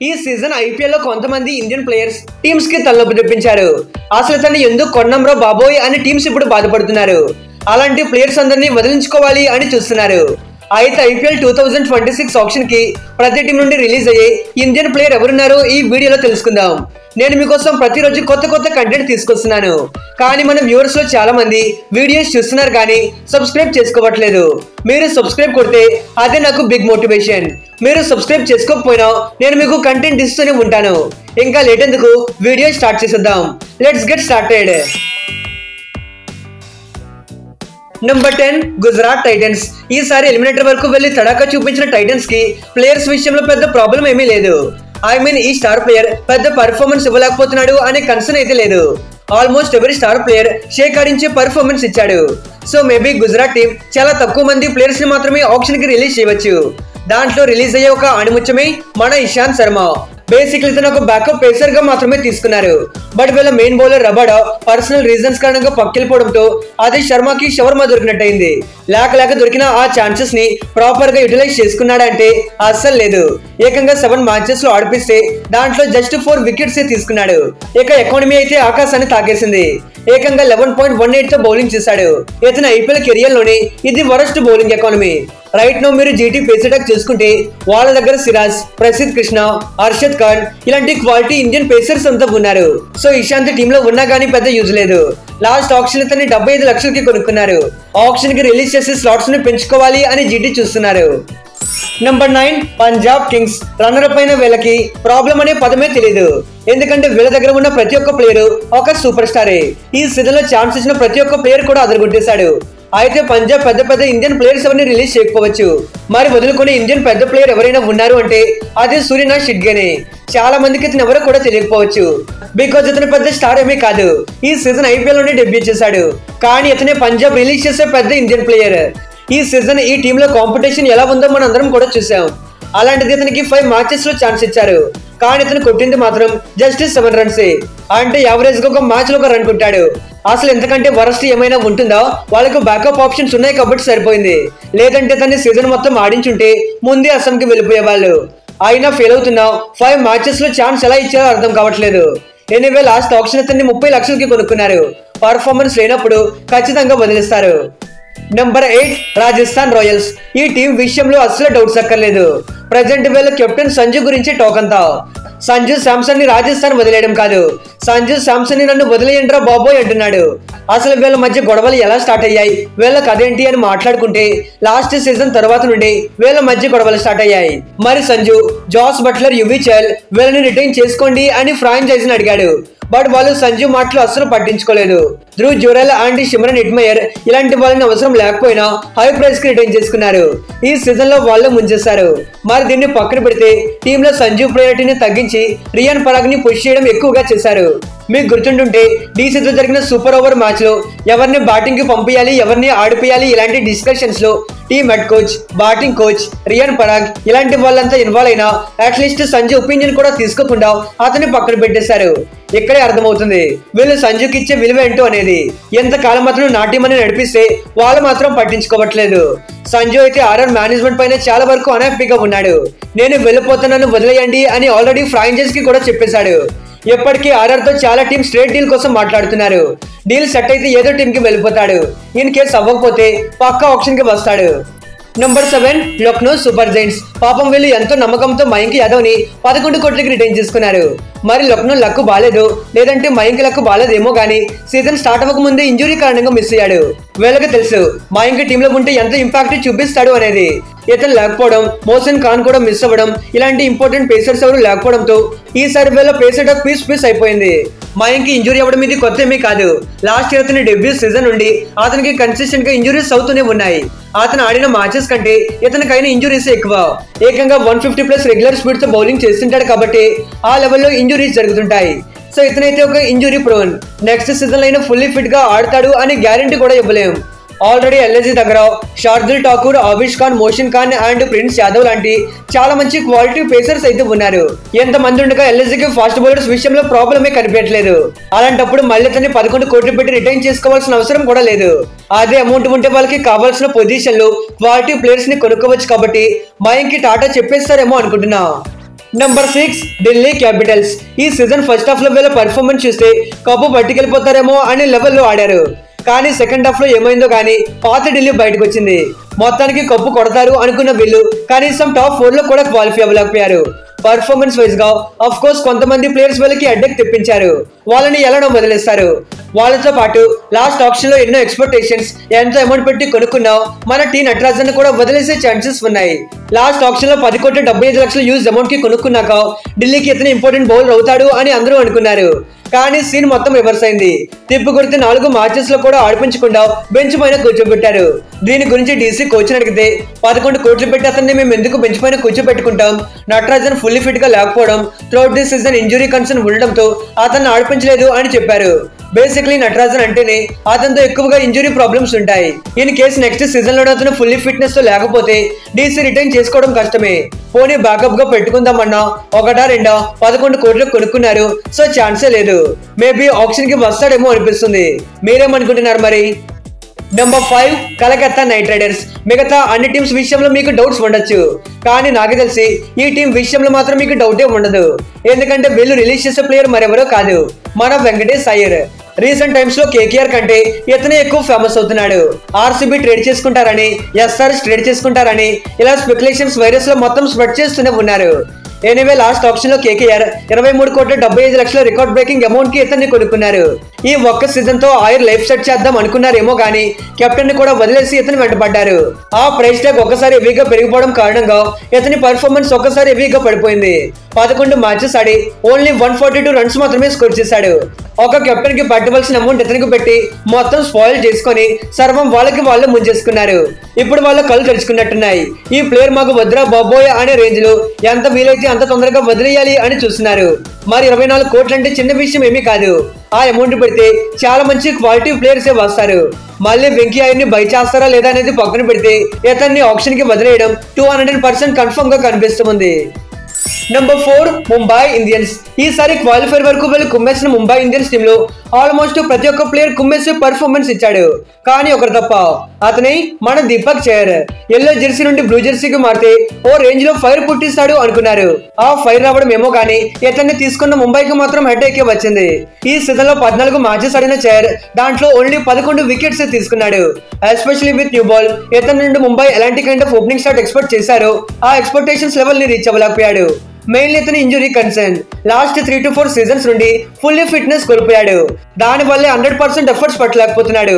ఈ season IPL లో కొంతమంది ఇండియన్ ప్లేయర్స్ టీమ్స్ కి తలనొప్పి తెప్పించారు. అసలు తను ఎందుకు కొన్నాంరో బాబోయ్ అని టీమ్స్ ఇప్పుడు బాధపడుతున్నారు. అలాంటి ప్లేయర్స్ అందరినీ వదిలించుకోవాలి అని చూస్తున్నారు. అయితే ఐపీఎల్ 2026 ఆప్షన్ కి ప్రతి టీం నుండి రిలీజ్ అయ్యే ఇండియన్ ప్లేయర్ ఎవరున్నారో ఈ వీడియోలో తెలుసుకుందాం. నేను మీకోసం ప్రతిరోజు కొత్త కంటెంట్ తీసుకొస్తున్నాను. కానీ మన వ్యూవర్స్ లో చాలా మంది వీడియోస్ చూస్తున్నారు కానీ సబ్స్క్రైబ్ చేసుకోవట్లేదు. మీరు సబ్స్క్రైబ్ కొడితే అదే నాకు బిగ్ మోటివేషన్. మీరు సబ్స్క్రైబ్ చేసుకోకపోయినా నేను మీకు కంటెంట్ ఇస్తూనే ఉంటాను. ఇంకా లేట్ ఎందుకు వీడియో స్టార్ట్ చేసేద్దాం. Let's get started. Number 10 Gujarat Titans. ఈసారి ఎలిమినేటర్ వరకు వెళ్లి తడాకా చూపించిన టైటన్స్ కి ప్లేయర్స్ విషయంలో పెద్ద ప్రాబ్లం ఏమీ లేదు. ఈ స్టార్ ప్లేయర్ పెద్ద పర్ఫార్మెన్స్ ఇవ్వలేకపోతున్నాడు అనే కన్సర్న్ అయితే లేదు. ఆల్మోస్ట్ ఎవరి స్టార్ ప్లేయర్ షేక్ ఆడించే పర్ఫార్మెన్స్ ఇచ్చాడు. సో మేబీ గుజరాత్ టీం చాలా తక్కువ మంది ప్లేయర్స్ ని మాత్రమే ఆప్షన్ కి రిలీజ్ చేయవచ్చు. దాంట్లో రిలీజ్ అయ్యే ఒక అణుముత్యమే మన ఇషాంత్ శర్మ. బేసిక్లీ తన ఒక బ్యాకప్ పేసర్ గా మాత్రమే తీసుకున్నారు. బట్ వీళ్ళ main bowler Rabada personal reasons కారణంగా పక్కెళ్ళిపోవడంతో అది శర్మకి షవర్మా దొరికినట్టయింది. లేక దొరికిన ఆ ఛాన్సెస్ ని ప్రాపర్ గా యూటిలైజ్ చేసుకున్నాడంటే అస్సలు లేదు. ఏకంగా 7 మ్యాచెస్ లో ఆడిపిస్తే దాంట్లో జస్ట్ 4 వికెట్స్ తీసుకున్నాడు. ఇక ఎకానమీ అయితే ఆకాశాన్ని తాకేసింది. ఏకంగా 11.18 తో బౌలింగ్ చేశాడు. ఇతను ఐపీఎల్ కెరియర్ లోనే ఇది worst bowling economy. Right no మీరు జీటీ పేస్ అటాక్ చూసుకుంటే వాళ్ళ దగ్గర సిరాజ్, ప్రసిద్ కృష్ణ, అర్షద్ ఖాన్ ఇలాంటి క్వాలిటీ ఇండియన్ పేసర్స్ అంతా ఉన్నారు. సో ఇషాంత్ టీమ్ లో ఉన్నా గానీ పెద్ద యూజ్ లేదు. లాస్ట్ ఆప్షన్ ఇతన్ని 75 లక్షలకి కొనుక్కున్నారు. ఆప్షన్ కి రిలీజ్ చేసి స్లాట్స్ ని పెంచుకోవాలి అని జీటీ చూస్తున్నారు. Number 9 Punjab Kings. రన్నర్ పైన వీళ్ళకి ప్రాబ్లం అనే పదమే తెలియదు. ఎందుకంటే వీళ్ళ దగ్గర ఉన్న ప్రతి ఒక్క ప్లేయర్ ఒక సూపర్ స్టారే. ఈ సీజన్ లో ఛాన్స్ ఇచ్చిన ప్రతి ఒక్క ప్లేయర్ కూడా అదరగొట్టేశాడు. అయితే పంజాబ్ పెద్ద ఇండియన్ ప్లేయర్స్ ఎవరిని రిలీజ్ చేయకపోవచ్చు. మరి వదులుకునే ఇండియన్ పెద్ద ప్లేయర్ ఎవరైనా ఉన్నారు అంటే అది సూర్యనాథ్ షిడ్గేనే. చాలా మందికి ఇతను ఎవరో కూడా తెలియకపోవచ్చు. బికాజ్ ఇతను పెద్ద స్టార్ ఏమీ కాదు. ఈ సీజన్ ఐపీఎల్ లోనే డెబ్యూ చేశాడు. కానీ ఇతనే పంజాబ్ రిలీజ్ చేసే పెద్ద ఇండియన్ ప్లేయర్. ఈ సీజన్ ఈ టీమ్ లో కాంపిటీషన్ ఎలా ఉందో మనం అందరం కూడా చూసాం. అలాంటిది ఇతనికి 5 మ్యాచెస్ లో ఛాన్స్ ఇచ్చారు. కానీ ఇతను కొట్టింది మాత్రం జస్ట్ 7 రన్సే. అంటే యావరేజ్ గా ఒక మ్యాచ్ లో 1 రన్ కొట్టాడు. అసలు ఎంతకంటే వరస్ట్ ఏమైనా ఉంటుందా? వాళ్ళకు బ్యాకప్ ఆప్షన్స్ ఉన్నాయి కాబట్టి సరిపోయింది. లేదంటే తన సీజన్ మొత్తం ఆడించుంటే ముందే అస్సాంకి వెళ్ళిపోయేవాళ్ళు. అయినా ఫెయిల్ అవుతున్నా 5 మ్యాచెస్ లో ఛాన్స్ ఎలా ఇచ్చారో అర్థం కావట్లేదు. ఎనీవే లాస్ట్ ఆప్షన్ అతన్ని 30 లక్షలకి కొనుక్కున్నారు. పర్ఫార్మెన్స్ లేనప్పుడు ఖచ్చితంగా వదిలేస్తారు. Number 8 Rajasthan Royals. ఈ టీం విషయంలో అస్సలు డౌట్స్ అక్కర్లేదు. ప్రజెంట్ వీళ్ళ కెప్టెన్ సంజు గురించి టాక్ అంతా. సంజు శాంసన్ ని రాజస్థాన్ వదిలేయడం కాదు, సంజు శాంసన్ ని నన్ను వదిలేయండ్రా బాబోయ్ అంటున్నాడు. అసలు వీళ్ళ మధ్య గొడవలు ఎలా స్టార్ట్ అయ్యాయి, వీళ్ళకి అదేంటి అని మాట్లాడుకుంటే లాస్ట్ సీజన్ తర్వాత నుండి వీళ్ళ మధ్య గొడవలు స్టార్ట్ అయ్యాయి. మరి సంజు జాస్ బట్లర్, యువి చహల్ వీళ్ళని రిటైన్ చేసుకోండి అని ఫ్రాంచైజ్ ని అడిగాడు. బట్ వాళ్ళు సంజు మాటలు అస్సలు పట్టించుకోలేదు. ధ్రువ్ జురెల్ అండ్ సిమ్రన్ హెట్మయర్ ఇలాంటి వాళ్ళని అవసరం లేకపోయినా హై ప్రైస్ కి రిటైన్ చేసుకున్నారు. ఈ సీజన్ లో వాళ్ళు ముంచేశారు. మరి దీన్ని పక్కన పెడితే టీమ్ లో సంజు ప్రయారిటీని తగ్గించి రియాన్ పరాగ్ ని పుష్ చేయడం ఎక్కువగా చేశారు. మీకు గుర్తుంటుంటే డీసీతో జరిగిన సూపర్ ఓవర్ మ్యాచ్ లో ఎవరిని బ్యాటింగ్ కి పంపించాలి, ఎవరిని ఆడిపోయాలి ఇలాంటి డిస్కషన్స్ లో team head coach, batting coach, Riyan Parag ఇలాంటి వాళ్ళంతా ఇన్వాల్వ్ అయినా అట్లీస్ట్ సంజు ఒపీనియన్ కూడా తీసుకోకుండా అతన్ని పక్కన పెట్టేశారు. ఇక్కడే అర్థమవుతుంది వీళ్ళు సంజుకి ఇచ్చే విలువ ఏంటో అనేది. ఎంతకాలం మాత్రం నా టీం అని నడిపిస్తే వాళ్ళు మాత్రం పట్టించుకోవట్లేదు. సంజు అయితే ఆర్ఆర్ మేనేజ్మెంట్ పైన చాలా వరకు అన్హ్యాపీగా ఉన్నాడు. నేను వెళ్ళిపోతున్నాను వదిలేయండి అని ఆల్రెడీ ఫ్రాంచైజ్ కి కూడా చెప్పేశాడు. ఎప్పటికీ ఆర్ఆర్ తో చాలా టీం స్ట్రేట్ డీల్ కోసం మాట్లాడుతున్నారు. డీల్ సెట్ అయితే ఏదో టీం కి వెళ్ళిపోతాడు. ఇన్ కేసు అవ్వకపోతే పక్కా ఆప్షన్ కి వస్తాడు. Number 7 Lucknow super Giants. పాపం వీళ్ళు ఎంతో నమ్మకంతో మయాంక్ యాదవ్ ని 11 కోట్లకి రిటైన్ చేసుకున్నారు. మరి లక్నో లక్కు బాలేదు, లేదంటే మయాంక్ లక్కు బాలేదేమో గానీ సీజన్ స్టార్ట్ అవ్వక ముందే ఇంజురీ కారణంగా మిస్ అయ్యాడు. వీళ్ళకి తెలుసు మయాంక్ టీమ్ లో ఉంటే ఎంత ఇంపాక్ట్ చూపిస్తాడు అనేది. ఇతను లేకపోవడం, మోసన్ ఖాన్ కూడా మిస్ అవ్వడం ఇలాంటి ఇంపార్టెంట్ పేసర్స్ ఎవరు లేకపోవడంతో ఈసారి వీళ్ళ పేసర్ టాక్ పీస్ అయిపోయింది. మయాంక్ ఇంజురీ అవ్వడం ఇది కొత్త ఏమీ కాదు. లాస్ట్ ఇయర్ అతని డెబ్యూ సీజన్ నుండి అతనికి కన్సిస్టెంట్ గా ఇంజురీస్ అవుతూనే ఉన్నాయి. అతను ఆడిన మ్యాచెస్ కంటే ఇతనికైనా ఇంజురీస్ ఎక్కువ. ఏకంగా 150+ రెగ్యులర్ స్పీడ్ తో బౌలింగ్ చేస్తుంటాడు కాబట్టి ఆ లెవెల్లో ఇంజురీస్ జరుగుతుంటాయి. సో ఇతనైతే ఒక ఇంజురీ ప్రోన్. నెక్స్ట్ సీజన్ అయినా ఫుల్లీ ఫిట్ గా ఆడతాడు అని గ్యారంటీ కూడా ఇవ్వలేం. ఆల్రెడీ ఎల్ఎస్జీ దగ్గర శార్దుల్ ఠాకూర్, ఆవిష్ ఖాన్, మోషన్ ఖాన్ అండ్ ప్రిన్స్ యాదవ్ లాంటి చాలా మంచి క్వాలిటీ పేసర్స్ అయితే ఉన్నారు. ఎంతమంది ఉండగా ఎల్ఎస్జీకి ఫాస్ట్ బౌలర్స్ విషయంలో ప్రాబ్లమే కనిపించట్లేదు. అలాంటప్పుడు మళ్ళీ తన్ని 11 కోట్లు పెట్టి రిటైన్ చేసుకోవాల్సిన అవసరం కూడా లేదు. అదే అమౌంట్ ఉంటే వాళ్ళకి కావాల్సిన పొజిషన్లు క్వాలిటీ ప్లేయర్స్ ని కొనుక్కోవచ్చు కాబట్టి మయాంక్ కి టాటా చెప్పేస్తారేమో అనుకుంటున్నా. Number 6 Delhi Capitals. ఈ సీజన్ ఫస్ట్ హాఫ్ లో వీళ్ళ పర్ఫార్మెన్స్ చూస్తే కప్పు పట్టుకెళ్ళిపోతారేమో అనే లెవెల్లో ఆడారు. కానీ సెకండ్ హాఫ్ లో ఏమైందో కానీ పాత ఢిల్లీ బయటకు వచ్చింది. మొత్తానికి కప్పు కొడతారు అనుకున్న వీళ్ళు కనీసం టాప్ 4 లో కూడా క్వాలిఫై అవ్వలేకపోయారు. పర్ఫార్మెన్స్ వైజ్ గా ఆఫ్ కోర్స్ కొంతమంది ప్లేయర్స్ వీళ్ళకి అడ్డెక్ తెప్పించారు. వాళ్ళని ఎలానో వదిలేస్తారు. వాళ్ళతో పాటు లాస్ట్ ఆప్షన్ లో ఎన్నో ఎక్స్పెక్టేషన్స్ ఎంతో అమౌంట్ పెట్టి కొనుక్కున్నాం మన టీ నటరాజన్ కూడా వదిలేసే ఛాన్సెస్ ఉన్నాయి. లాస్ట్ ఆప్షన్ లో 10,75,00,000 యూజ్ అమౌంట్ కి కొనుక్కున్నాక ఢిల్లీకి ఇతను ఇంపార్టెంట్ బౌలర్ అవుతాడు అని అందరూ అనుకున్నారు. కానీ సీన్ మొత్తం రివర్స్ అయింది. తిప్పు కొడితే 4 మ్యాచెస్ లో కూడా ఆడిపించకుండా బెంచ్ పైన కూర్చోబెట్టారు. దీని గురించి డీసీ కోచ్ అడిగితే 11 కోట్లు పెట్టి అతన్ని మేము ఎందుకు బెంచ్ పైన కూర్చోబెట్టుకుంటాం, నటరాజన్ ఫుల్లీ ఫిట్ గా లేకపోవడం, throughout this season injury concern ఉండడంతో అతన్ని ఆడిపించలేదు అని చెప్పారు. బేసిక్లీ నటరాజన్ అంటేనే అతనితో ఎక్కువగా ఇంజురీ ప్రాబ్లమ్స్ ఉంటాయి. ఇన్ కేసు నెక్స్ట్ సీజన్ లో అతను ఫుల్లీ ఫిట్నెస్ తో లేకపోతే డీసీ రిటైన్ చేసుకోవడం కష్టమే. పోనీ బ్యాకప్ గా పెట్టుకుందామన్నా 1-2 11 కోట్లు కొనుక్కున్నారు. సో ఛాన్సే లేదు. మేబీ ఆప్షన్ కి వస్తాడేమో అనిపిస్తుంది. మీరేమనుకుంటున్నారు మరి? Number 5 Calcutta night riders. మిగతా అన్ని టీమ్స్ విషయంలో మీకు డౌట్స్ ఉండొచ్చు, కానీ నాకు తెలిసి ఈ టీం విషయంలో మాత్రం మీకు డౌటే ఉండదు. ఎందుకంటే వీళ్ళు రిలీజ్ చేసే ప్లేయర్ మరెవరో కాదు, మన వెంకటేష్ అయ్యర్. రీసెంట్ టైమ్స్ లో కేకేఆర్ కంటే ఇతనే ఎక్కువ ఫేమస్ అవుతున్నాడు. ఆర్సీబీ ట్రేడ్ చేసుకుంటారని, ఎస్ఆర్ఎస్ ట్రేడ్ చేసుకుంటారని ఇలా స్పెక్యులేషన్స్ వైరస్ లో మొత్తం స్ప్రెడ్ చేస్తూనే ఉన్నారు. ఎనీవే లాస్ట్ ఆప్షన్ లో కేకేఆర్ 23,75,00,000 రికార్డ్ బ్రేకింగ్ అమౌంట్ కి ఇతన్ని కొనుక్కున్నారు. ఈ ఒక్క సీజన్ తో ఆయర్ లైఫ్ సెట్ చేద్దాం అనుకున్నారేమో కానీ కెప్టెన్ ని కూడా వదిలేసి ఇతను వెంటపడ్డారు. ఆ ప్రైస్ ట్యాగ్ ఒక్కసారి హెవీగా పెరిగిపోవడం కారణంగా ఇతని పర్ఫార్మెన్స్ ఒక్కసారి హెవీగా పడిపోయింది. 11 మ్యాచెస్ ఆడి ఓన్లీ 142 రన్స్ మాత్రమే స్కోర్ చేశాడు. ఒక కెప్టెన్ కి పట్టవలసిన అమౌంట్ ఇతనికి పెట్టి మొత్తం స్పాయిల్ చేసుకుని సర్వం వాళ్ళకి వాళ్ళు ముంచేసుకున్నారు. ఇప్పుడు వాళ్ళ కళ్ళు తెరుచుకున్నట్టున్నాయి. ఈ ప్లేయర్ మాకు వద్దురా బాబోయ్ అనే రేంజ్ లో ఎంత వీలైతే అంత తొందరగా వదిలేయాలి అని చూస్తున్నారు. మరి 24 కోట్లు అంటే చిన్న విషయం ఏమీ కాదు. ఆ అమౌంట్ పెడితే చాలా మంచి క్వాలిటీ ప్లేయర్స్ వస్తారు. మళ్ళీ వెంకీ అయ్యర్ని బై చేస్తారా లేదా అనేది పక్కన పెడితే ఇతన్ని ఆప్షన్ కి వదిలేయడం 200% కన్ఫర్మ్ గా కనిపిస్తుంది. Number 4 Mumbai Indians. ఈసారి క్వాలిఫైర్ వరకు వెళ్ళి కుమ్మేసిన ముంబై ఇండియన్స్ టీమ్ లో ఆల్మోస్ట్ ప్రతి ఒక్క ప్లేయర్ కుమ్మేసి పర్ఫార్మెన్స్ ఇచ్చాడు. కానీ ఒకరు తప్ప, అతని మన దీపక్ చహర్. ఎల్లో జెర్సీ నుండి బ్లూ జెర్సీకి మారితే ఓ రేంజ్ లో ఫైర్ పుట్టిస్తాడు అనుకున్నారు. ఆ ఫైర్ రావడం ఏమో కానీ ఇతన్ని తీసుకున్న ముంబైకి మాత్రం హెడ్ ఎక్కే వచ్చింది. ఈ సీజన్ లో 14 మ్యాచెస్ ఆడిన చహర్ దాంట్లో ఓన్లీ 11 వికెట్స్ తీసుకున్నాడు. ఎస్పెషల్లీ విత్ న్యూ బాల్ ఇతని నుండి ముంబై ఎలాంటి kind of opening start expect చేశారో ఆ ఎక్స్పెక్టేషన్స్ లెవెల్ ని రీచ్ అవ్వలేకపోయాడు. మెయిన్లీ ఇతని injury concern. Last 3 to 4 seasons నుండి ఫుల్లీ ఫిట్నెస్ కోల్పోయాడు. దాని వల్లే 100% ఎఫర్ట్స్ పట్టలేకపోతున్నాడు.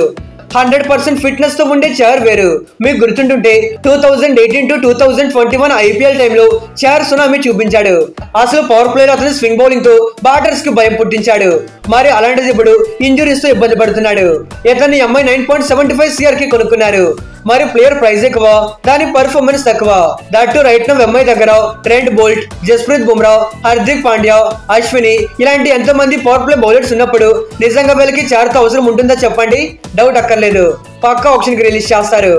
100% ఫిట్నెస్ తో ఉండే చహర్ వేరు. మీకు గుర్తుంటుంటే 2018 to 2021 ఐపీఎల్ టైంలో చహర్ సునామీ చూపించాడు. అసలు పవర్ ప్లేలో అతని స్వింగ్ బౌలింగ్ తో బ్యాటర్స్ కి భయం పుట్టించాడు. మరి అలాంటిది ఇప్పుడు ఇంజురీస్ తో ఇబ్బంది పడుతున్నాడు. ఇతన్ని 9.75 CR కి కొనుక్కున్నారు. మరి ప్లేయర్ ప్రైస్ ఎక్కువ, దాని పర్ఫార్మెన్స్ తక్కువ. దట్టు రైట్ నౌ ఎంఐ దగ్గర ట్రెంట్ బోల్ట్, జస్ప్రీత్ బుమ్రా, హార్దిక్ పాండ్యా, అశ్విని ఇలాంటి ఎంతో మంది పవర్ ప్లే బౌలర్స్ ఉన్నప్పుడు నిజంగా వీళ్ళకి చహర్తో అవసరం ఉంటుందా చెప్పండి? డౌట్ అక్కర్లేదు, పక్కా ఆప్షన్ కి రిలీజ్ చేస్తారు.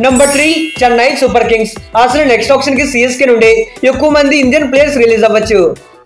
Number 3 Chennai super Kings. అసలు నెక్స్ట్ ఆప్షన్ కి సిఎస్కే నుండి ఎక్కువ మంది ఇండియన్ ప్లేయర్స్ రిలీజ్ అవ్వచ్చు.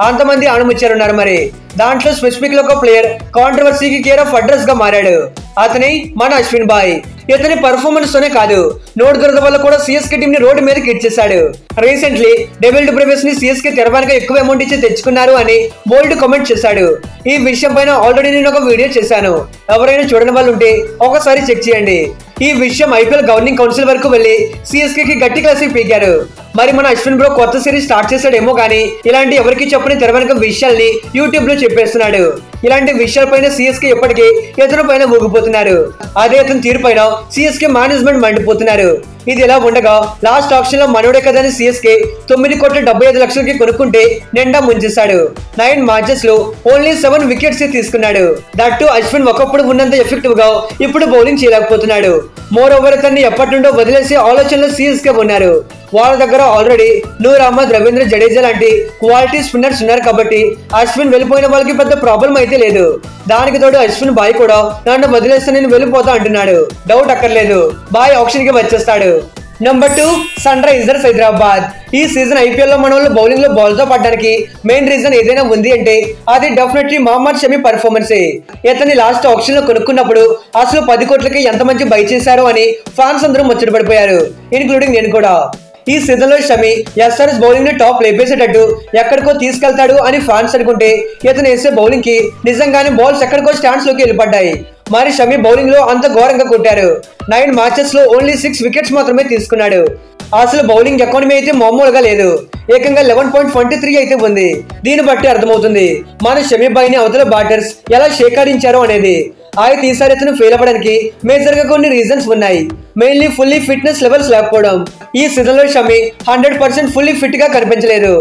అంతమంది ఆణముచ్చారున్నారు. మరి దాంట్లో స్పెసిఫిక్ లో ఒక ప్లేయర్ కాంట్రవర్సీకి కేర్ ఆఫ్ అడ్రస్ గా మారాడు. అతని మన అశ్విన్ బాయ్. ఇతని పర్ఫార్మెన్స్ తోనే కాదు, నోట్ దురద వల్ల కూడా సిఎస్కే టీం ని రోడ్డు మీదకి ఇచ్చేశాడు. రీసెంట్లీ డెవిల్ డూప్లెసిస్ ని సిఎస్కే తెరవానికి ఎక్కువ అమౌంట్ ఇచ్చి తెచ్చుకున్నారు అని బోల్డ్ కామెంట్ చేశాడు. ఈ విషయం పైన ఆల్రెడీ నేను ఒక వీడియో చేశాను. ఎవరైనా చూడని వాళ్ళు ఉంటే ఒకసారి చెక్ చేయండి. ఈ విషయం ఐపీఎల్ గవర్నింగ్ కౌన్సిల్ వరకు వెళ్లి సిఎస్కే కి గట్టి క్లాసిక్ పీకారు. మరి మన అశ్విన్ బ్రో కొత్త సిరీస్ స్టార్ట్ చేశాడేమో కానీ ఇలాంటి ఎవరికి చెప్పని తెరవెనక విషయాల్ని యూట్యూబ్ లో చెప్పేస్తున్నాడు. ఇలాంటి విషయాలపైన సిఎస్కే ఎప్పటికీ ఇతను పైన ఊగిపోతున్నారు. అదే అతని తీరు పైన సిఎస్కే మేనేజ్మెంట్ మండిపోతున్నారు. ఇది ఎలా ఉండగా లాస్ట్ ఆప్షన్ లో మనోడే కదని సిఎస్కే 9,75,00,000 కొనుక్కుంటే నిండా ముంచేశాడు. 9 మ్యాచెస్ లో ఓన్లీ 7 వికెట్స్ తీసుకున్నాడు. దట్టు అశ్విన్ ఒకప్పుడు ఉన్నంత ఎఫెక్టివ్ గా ఇప్పుడు బౌలింగ్ చేయలేకపోతున్నాడు. మోర్ ఓవర్ అతన్ని ఎప్పటి నుండో వదిలేసే ఆలోచనలో సిఎస్కే ఉన్నారు. వాళ్ళ దగ్గర ఆల్రెడీ నూర్ అహ్మద్, రవీంద్ర జడేజా లాంటి క్వాలిటీ స్పిన్నర్స్ ఉన్నారు కాబట్టి అశ్విన్ వెళ్ళిపోయిన వాళ్ళకి పెద్ద ప్రాబ్లం అయితే లేదు. దానికి తోడు అశ్విన్ బాయ్ కూడా నన్ను వదిలేస్తే నేను వెళ్ళిపోతా అంటున్నాడు. డౌట్ అక్కర్లేదు, బాయ్ ఆప్షన్ కి వచ్చేస్తాడు. Number 2 Sunrisers Hyderabad. ఈ సీజన్ ఐపీఎల్ లో మన వాళ్ళు బౌలింగ్ లో బాల్ తో పడడానికి మెయిన్ రీజన్ ఏదైనా ఉంది అంటే అది డెఫినెట్లీ మహమ్మద్ షమి పర్ఫార్మెన్స్. ఇతన్ని లాస్ట్ ఆప్షన్ లో కొనుక్కున్నప్పుడు అసలు 10 కోట్లకి ఎంత మంచి బై చేశారో అని ఫ్యాన్స్ అందరూ ముచ్చట పడిపోయారు, ఇన్క్లూడింగ్ నేను కూడా. ఈ సీజన్ లో షమి ఎస్ఆర్ఎస్ బౌలింగ్ ని టాప్ లేపేసేటట్టు ఎక్కడికో తీసుకెళ్తాడు అని ఫ్యాన్స్ అనుకుంటే ఇతను వేసే బౌలింగ్ కి నిజంగానే బాల్స్ ఎక్కడికో స్టాండ్స్ లోకి వెళ్ళిపడ్డాయి. మరి షమి బౌలింగ్ లో అంత ఘోరంగా కొట్టారు. 9 మ్యాచెస్ లో ఓన్లీ 6 వికెట్స్ మాత్రమే తీసుకున్నాడు. అసలు బౌలింగ్ ఎకానమీ అయితే మామూలుగా లేదు. ఏకంగా 11.23 అయితే ఉంది. దీన్ని బట్టి అర్థమవుతుంది మన షమి బాయ్ని అవతల బ్యాటర్స్ ఎలా షేకారించారో అనేది. అయితే ఈసారి ఇతను ఫెయిల్ అవ్వడానికి మేజర్ గా కొన్ని రీజన్స్ ఉన్నాయి. మెయిన్లీ ఫుల్లీ ఫిట్నెస్ లెవెల్స్ లేకపోవడం. ఈ సీజన్ లో షమి 100% ఫుల్లీ ఫిట్ గా కనిపించలేదు.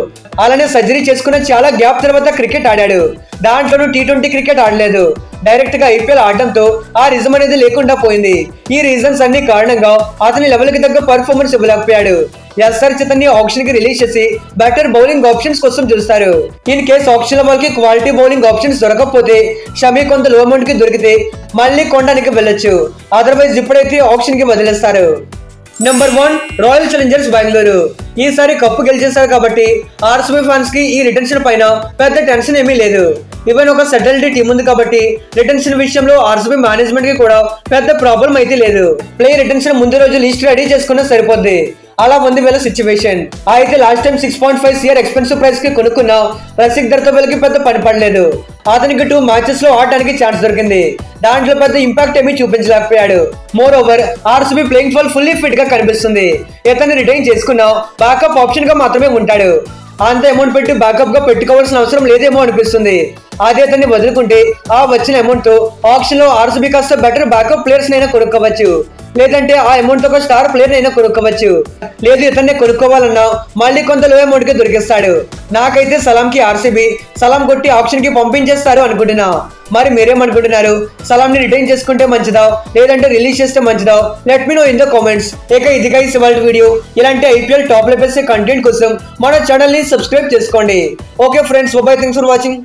అలానే సర్జరీ చేసుకున్న చాలా గ్యాప్ తర్వాత క్రికెట్ ఆడాడు. దాంట్లోనూ T20 క్రికెట్ ఆడలేదు. డైరెక్ట్ గా ఐపీఎల్ ఆడడంతో ఆ రిజం అనేది లేకుండా పోయింది. ఈ రీజన్స్ అన్ని కారణంగా అతని లెవెల్ కి తగ్గ పర్ఫార్మెన్స్ ఇవ్వలేకపోయాడు. ఎస్ఆర్ చేతన్ని ఆప్షన్ కి రిలీజ్ చేసి బెటర్ బౌలింగ్ ఆప్షన్స్ కోసం చూస్తారు. ఇన్ కేస్ ఆప్షన్ వాళ్ళకి క్వాలిటీ బౌలింగ్ ఆప్షన్స్ దొరకకపోతే షమి కొంత లో అమౌంట్ కి దొరికితే మళ్ళీ కొనడానికి వెళ్ళొచ్చు. అదర్వైజ్ ఇప్పుడైతే ఆప్షన్ కి వదిలేస్తారు. Number 1 royal Challengers Bengaluru. ఈసారి కప్పు గెలిచేశారు కాబట్టి ఆర్సీబీ ఫ్యాన్స్ కి ఈ రిటెన్షన్ పైన పెద్ద టెన్షన్ ఏమీ లేదు. ఈవెన్ ఒక సెటిల్డ్ టీం ఉంది కాబట్టి రిటెన్షన్ విషయంలో ఆర్సీబీ మేనేజ్మెంట్ కి కూడా పెద్ద ప్రాబ్లం అయితే లేదు. ప్లేయర్ రిటెన్షన్ ముందు రోజు లిస్ట్ రెడీ చేసుకున్నా సరిపోద్ది. అలా ఉంది వీళ్ళ సిచ్యువేషన్. అయితే last time 6.5 CR expensive price కి కొనుక్కున్న రసిక్ దర్తో వీళ్ళకి పెద్ద పని పడలేదు. అతనికి 2 మ్యాచెస్ లో ఆడడానికి ఛాన్స్ దొరికింది. దాంట్లో పెద్ద ఇంపాక్ట్ ఏమీ చూపించలేకపోయాడు. Moreover RCB playing fall fully fit గా కనిపిస్తుంది. ఇతన్ని రిటైన్ చేసుకున్న బ్యాకప్ ఆప్షన్ గా మాత్రమే ఉంటాడు. అంత అమౌంట్ పెట్టి బ్యాకప్ గా పెట్టుకోవాల్సిన అవసరం లేదేమో అనిపిస్తుంది. అదే అతన్ని వదులుకుంటే ఆ వచ్చిన అమౌంట్ తో ఆప్షన్ లో ఆర్సీబీ కాస్త బెటర్ బ్యాకప్ ప్లేయర్స్ నైనా కొనుక్కోవచ్చు. లేదంటే ఆ అమౌంట్ తో ఒక స్టార్ ప్లేయర్ అయినా కొనుక్కోవచ్చు. లేదు ఇతన్ని కొనుక్కోవాలన్నా మళ్ళీ కొంత లో అమౌంట్ కి దొరికిస్తాడు. నాకైతే సలాం కి ఆర్సీబీ సలాం కొట్టి ఆప్షన్ కి పంపించేస్తారు అనుకుంటున్నా. మరి మీరేమనుకుంటున్నారు? సలాం ని రిటైన్ చేసుకుంటే మంచిదా లేదంటే రిలీజ్ చేస్తే మంచిదా? Let me know in the comments. ఇక ఇది గైస్ ఇవాల్టి వీడియో. ఇలాంటి ఐపీఎల్ టాప్ లెవెల్స్ కంటెంట్ కోసం మన ఛానల్ ని సబ్స్క్రైబ్ చేసుకోండి. Okay friends, by, thanks for watching.